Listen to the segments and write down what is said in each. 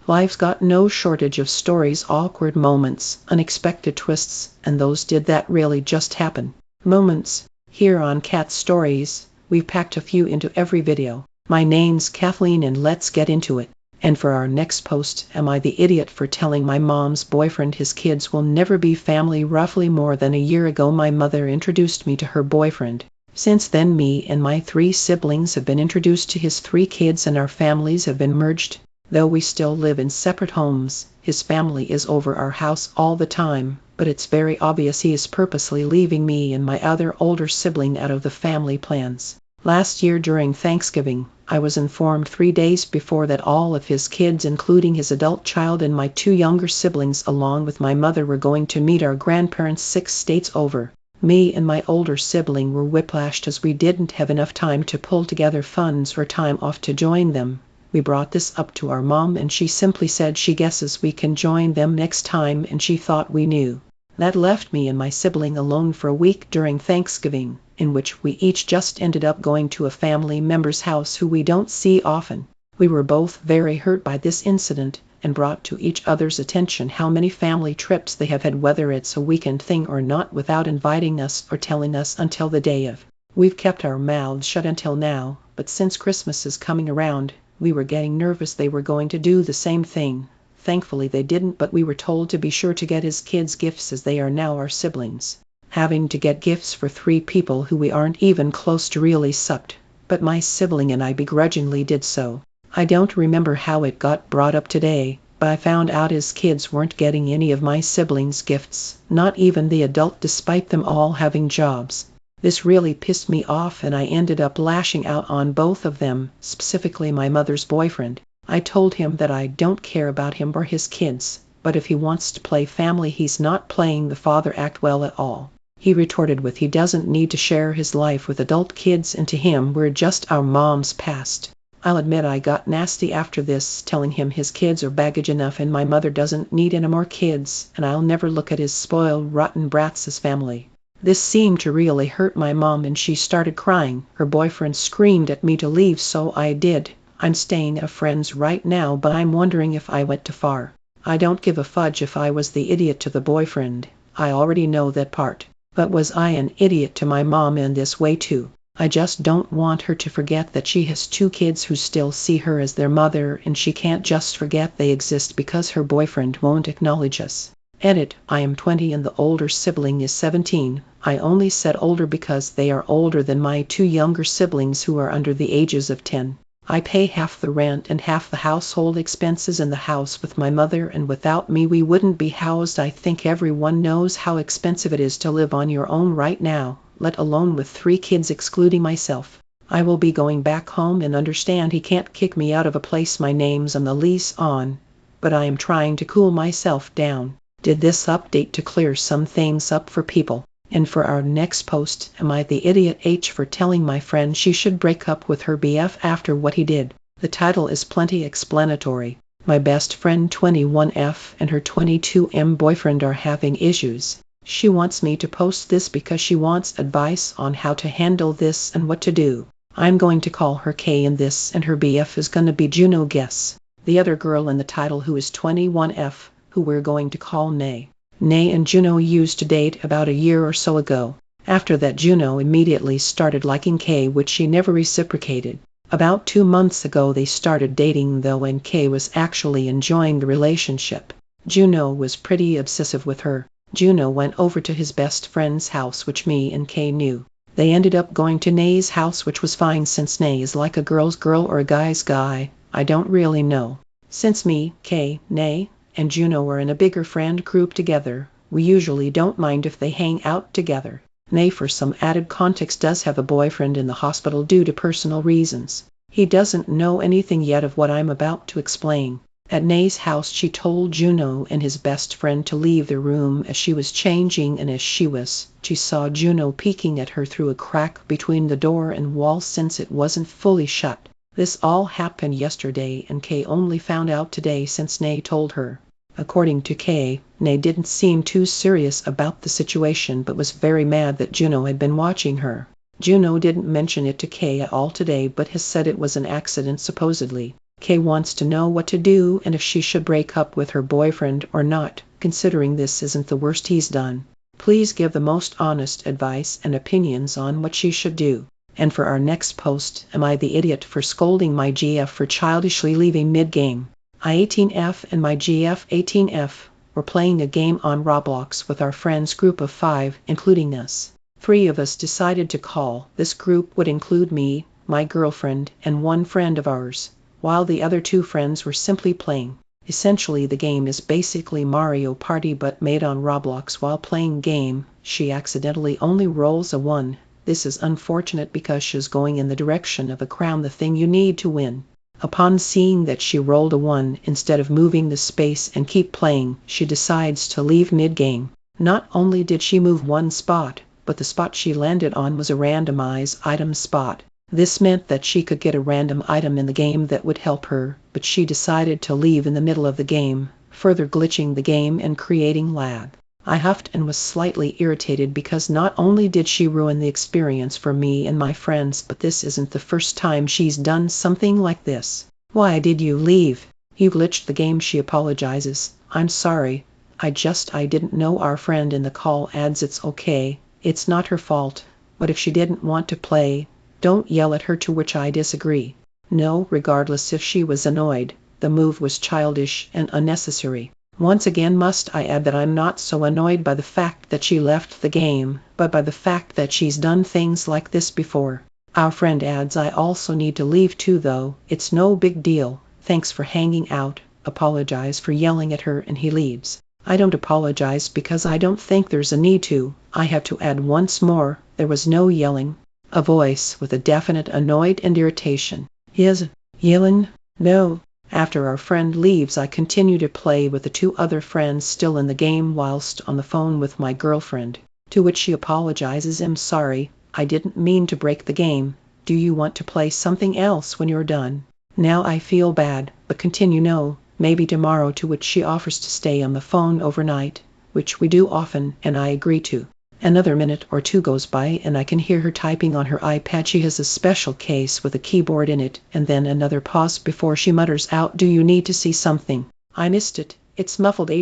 Life's got no shortage of stories, awkward moments, unexpected twists, and those did that really just happen moments. Here on Cat Stories, we've packed a few into every video. My name's Kathleen and let's get into it. And for our next post, am I the idiot for telling my mom's boyfriend his kids will never be family? Roughly more than a year ago, my mother introduced me to her boyfriend. Since then, me and my 3 siblings have been introduced to his 3 kids and our families have been merged. Though we still live in separate homes, his family is over our house all the time, but it's very obvious he is purposely leaving me and my other older sibling out of the family plans. Last year during Thanksgiving, I was informed 3 days before that all of his kids, including his adult child and my 2 younger siblings along with my mother, were going to meet our grandparents 6 states over. Me and my older sibling were whiplashed as we didn't have enough time to pull together funds or time off to join them. We brought this up to our mom and she simply said she guesses we can join them next time, and she thought we knew. That left me and my sibling alone for a week during Thanksgiving, in which we each just ended up going to a family member's house who we don't see often. We were both very hurt by this incident and brought to each other's attention how many family trips they have had, whether it's a weekend thing or not, without inviting us or telling us until the day of. We've kept our mouths shut until now, but since Christmas is coming around, we were getting nervous they were going to do the same thing. Thankfully they didn't, but we were told to be sure to get his kids gifts as they are now our siblings. Having to get gifts for 3 people who we aren't even close to really sucked, but my sibling and I begrudgingly did so. I don't remember how it got brought up today, but I found out his kids weren't getting any of my siblings' gifts, not even the adult, despite them all having jobs. This really pissed me off and I ended up lashing out on both of them, specifically my mother's boyfriend. I told him that I don't care about him or his kids, but if he wants to play family, he's not playing the father act well at all. He retorted with he doesn't need to share his life with adult kids, and to him we're just our mom's past. I'll admit I got nasty after this, telling him his kids are baggage enough and my mother doesn't need any more kids, and I'll never look at his spoiled rotten brats as family. This seemed to really hurt my mom and she started crying. Her boyfriend screamed at me to leave, so I did. I'm staying at a friend's right now, but I'm wondering if I went too far. I don't give a fudge if I was the idiot to the boyfriend. I already know that part. But was I an idiot to my mom in this way too? I just don't want her to forget that she has 2 kids who still see her as their mother, and she can't just forget they exist because her boyfriend won't acknowledge us. Edit. I am 20 and the older sibling is 17. I only said older because they are older than my 2 younger siblings who are under the ages of 10. I pay half the rent and half the household expenses in the house with my mother, and without me we wouldn't be housed. I think everyone knows how expensive it is to live on your own right now, let alone with 3 kids excluding myself. I will be going back home and understand he can't kick me out of a place my name's on the lease on, but I am trying to cool myself down. Did this update to clear some things up for people. And for our next post, am I the idiot for telling my friend she should break up with her BF after what he did? The title is plenty explanatory. My best friend 21F and her 22M boyfriend are having issues. She wants me to post this because she wants advice on how to handle this and what to do. I'm going to call her K in this, and her BF is gonna be Juno, guess. The other girl in the title, who is 21F, who we're going to call Nay. Nay and Juno used to date about a year or so ago. After that, Juno immediately started liking K, which she never reciprocated. About 2 months ago they started dating though, and K was actually enjoying the relationship. Juno was pretty obsessive with her. Juno went over to his best friend's house, which me and K knew. They ended up going to Nay's house, which was fine since Nay is like a girl's girl or a guy's guy. I don't really know. Since me, K, Nay, and Juno are in a bigger friend group together, we usually don't mind if they hang out together. Nay, for some added context, does have a boyfriend in the hospital due to personal reasons. He doesn't know anything yet of what I'm about to explain. At Nay's house, she told Juno and his best friend to leave their room as she was changing, and as she saw Juno peeking at her through a crack between the door and wall since it wasn't fully shut. This all happened yesterday, and Kay only found out today since Nay told her. According to Kay, Nay didn't seem too serious about the situation but was very mad that Juno had been watching her. Juno didn't mention it to Kay at all today but has said it was an accident supposedly. Kay wants to know what to do and if she should break up with her boyfriend or not, considering this isn't the worst he's done. Please give the most honest advice and opinions on what she should do. And for our next post, am I the idiot for scolding my GF for childishly leaving mid-game? I 18F and my GF 18F were playing a game on Roblox with our friends group of 5, including us. 3 of us decided to call. This group would include me, my girlfriend, and one friend of ours, while the other 2 friends were simply playing. Essentially the game is basically Mario Party but made on Roblox. While playing game, she accidentally only rolls a 1. This is unfortunate because she's going in the direction of a crown, the thing you need to win. Upon seeing that she rolled a 1, instead of moving the space and keep playing, she decides to leave mid-game. Not only did she move 1 spot, but the spot she landed on was a randomized item spot. This meant that she could get a random item in the game that would help her, but she decided to leave in the middle of the game, further glitching the game and creating lag. I huffed and was slightly irritated because not only did she ruin the experience for me and my friends, but this isn't the first time she's done something like this. Why did you leave? You glitched the game, she apologizes. I'm sorry. I didn't know. Our friend in the call adds it's okay. It's not her fault. But if she didn't want to play, don't yell at her, to which I disagree. No, regardless if she was annoyed, the move was childish and unnecessary. Once again must I add that I'm not so annoyed by the fact that she left the game, but by the fact that she's done things like this before. Our friend adds, I also need to leave too though. It's no big deal. Thanks for hanging out. Apologize for yelling at her, and he leaves. I don't apologize because I don't think there's a need to. I have to add once more, there was no yelling. A voice with a definite annoyed and irritation. Yes, yelling? No. After our friend leaves, I continue to play with the 2 other friends still in the game whilst on the phone with my girlfriend, to which she apologizes. I'm sorry, I didn't mean to break the game. Do you want to play something else when you're done? Now I feel bad, but continue. No, maybe tomorrow, to which she offers to stay on the phone overnight, which we do often, and I agree to. Another minute or 2 goes by and I can hear her typing on her iPad. She has a special case with a keyboard in it, and then another pause before she mutters out, do you need to see something? I missed it. It's muffled.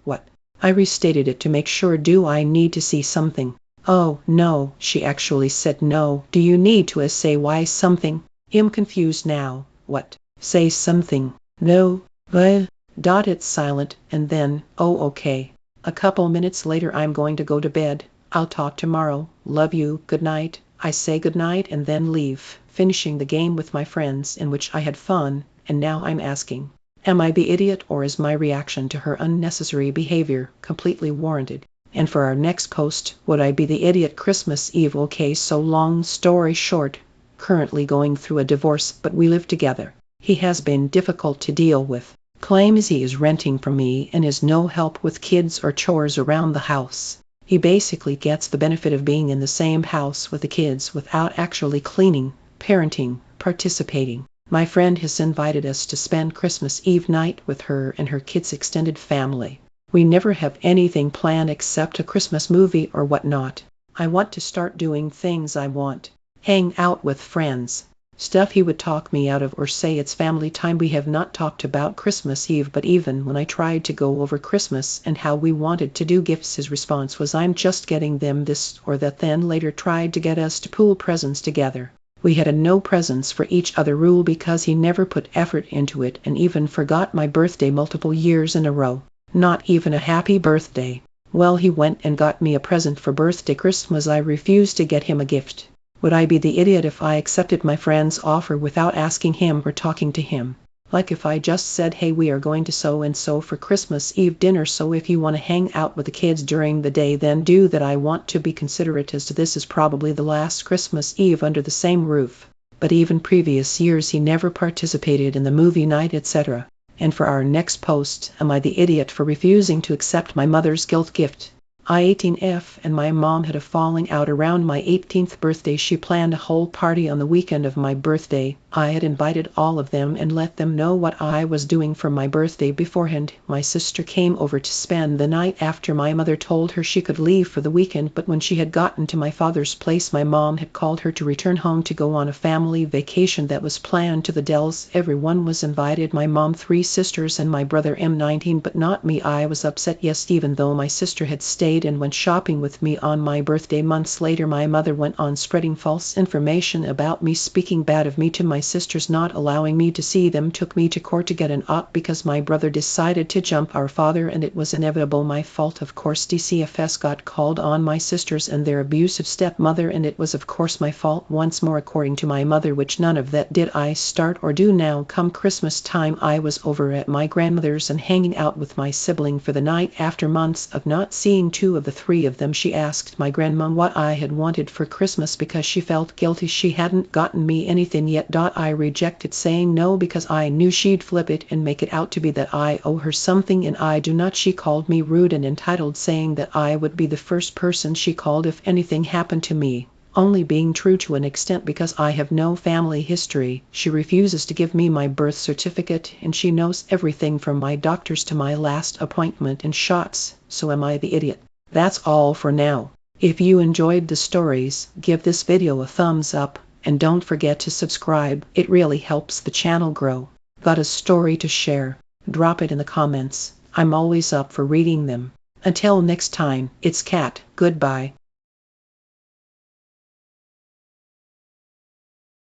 What? I restated it to make sure. Do I need to see something? Oh, no, she actually said no. Do you need to say why something? I'm confused now. What? Say something. No. What? It's silent, and then, oh okay. A couple minutes later, I'm going to go to bed. I'll talk tomorrow. Love you. Good night. I say good night and then leave, finishing the game with my friends in which I had fun, and now I'm asking, am I the idiot, or is my reaction to her unnecessary behavior completely warranted? And for our next post, would I be the idiot? Christmas Eve. Okay, so long story short, currently going through a divorce, but we live together. He has been difficult to deal with. Claims he is renting from me and is no help with kids or chores around the house. He basically gets the benefit of being in the same house with the kids without actually cleaning, parenting, participating. My friend has invited us to spend Christmas Eve night with her and her kids' extended family. We never have anything planned except a Christmas movie or whatnot. I want to start doing things I want. Hang out with friends. Stuff he would talk me out of or say it's family time. We have not talked about Christmas Eve, but even when I tried to go over Christmas and how we wanted to do gifts, his response was, I'm just getting them this or that, then later tried to get us to pool presents together. We had a no presents for each other rule because he never put effort into it and even forgot my birthday multiple years in a row. Not even a happy birthday. Well, he went and got me a present for birthday. Christmas I refused to get him a gift. Would I be the idiot if I accepted my friend's offer without asking him or talking to him? Like if I just said, hey, we are going to so and so for Christmas Eve dinner, so if you want to hang out with the kids during the day, then do that. I want to be considerate as to this is probably the last Christmas Eve under the same roof. But even previous years he never participated in the movie night, etc. And for our next post, am I the idiot for refusing to accept my mother's guilt gift? I 18F and my mom had a falling out around my 18th birthday. She planned a whole party on the weekend of my birthday. I had invited all of them and let them know what I was doing for my birthday beforehand. My sister came over to spend the night after my mother told her she could leave for the weekend, but when she had gotten to my father's place my mom had called her to return home to go on a family vacation that was planned to the Dells. Everyone was invited, my mom, 3 sisters and my brother M19, but not me. I was upset, yes, even though my sister had stayed and went shopping with me on my birthday. Months later my mother went on spreading false information about me, speaking bad of me to my sisters, not allowing me to see them, took me to court to get an ought because my brother decided to jump our father, and it was inevitable, my fault. Of course DCFS got called on my sisters and their abusive stepmother, and it was of course my fault once more according to my mother, which none of that did I start or do. Now come Christmas time I was over at my grandmother's and hanging out with my sibling for the night. After months of not seeing 2 of the 3 of them, she asked my grandma what I had wanted for Christmas because she felt guilty she hadn't gotten me anything yet. I rejected, saying no because I knew she'd flip it and make it out to be that I owe her something, and I do not. She called me rude and entitled, saying that I would be the first person she called if anything happened to me. Only being true to an extent because I have no family history. She refuses to give me my birth certificate, and she knows everything from my doctors to my last appointment and shots. So am I the idiot? That's all for now. If you enjoyed the stories, give this video a thumbs up, and don't forget to subscribe. It really helps the channel grow. Got a story to share? Drop it in the comments. I'm always up for reading them. Until next time, it's Kat. Goodbye.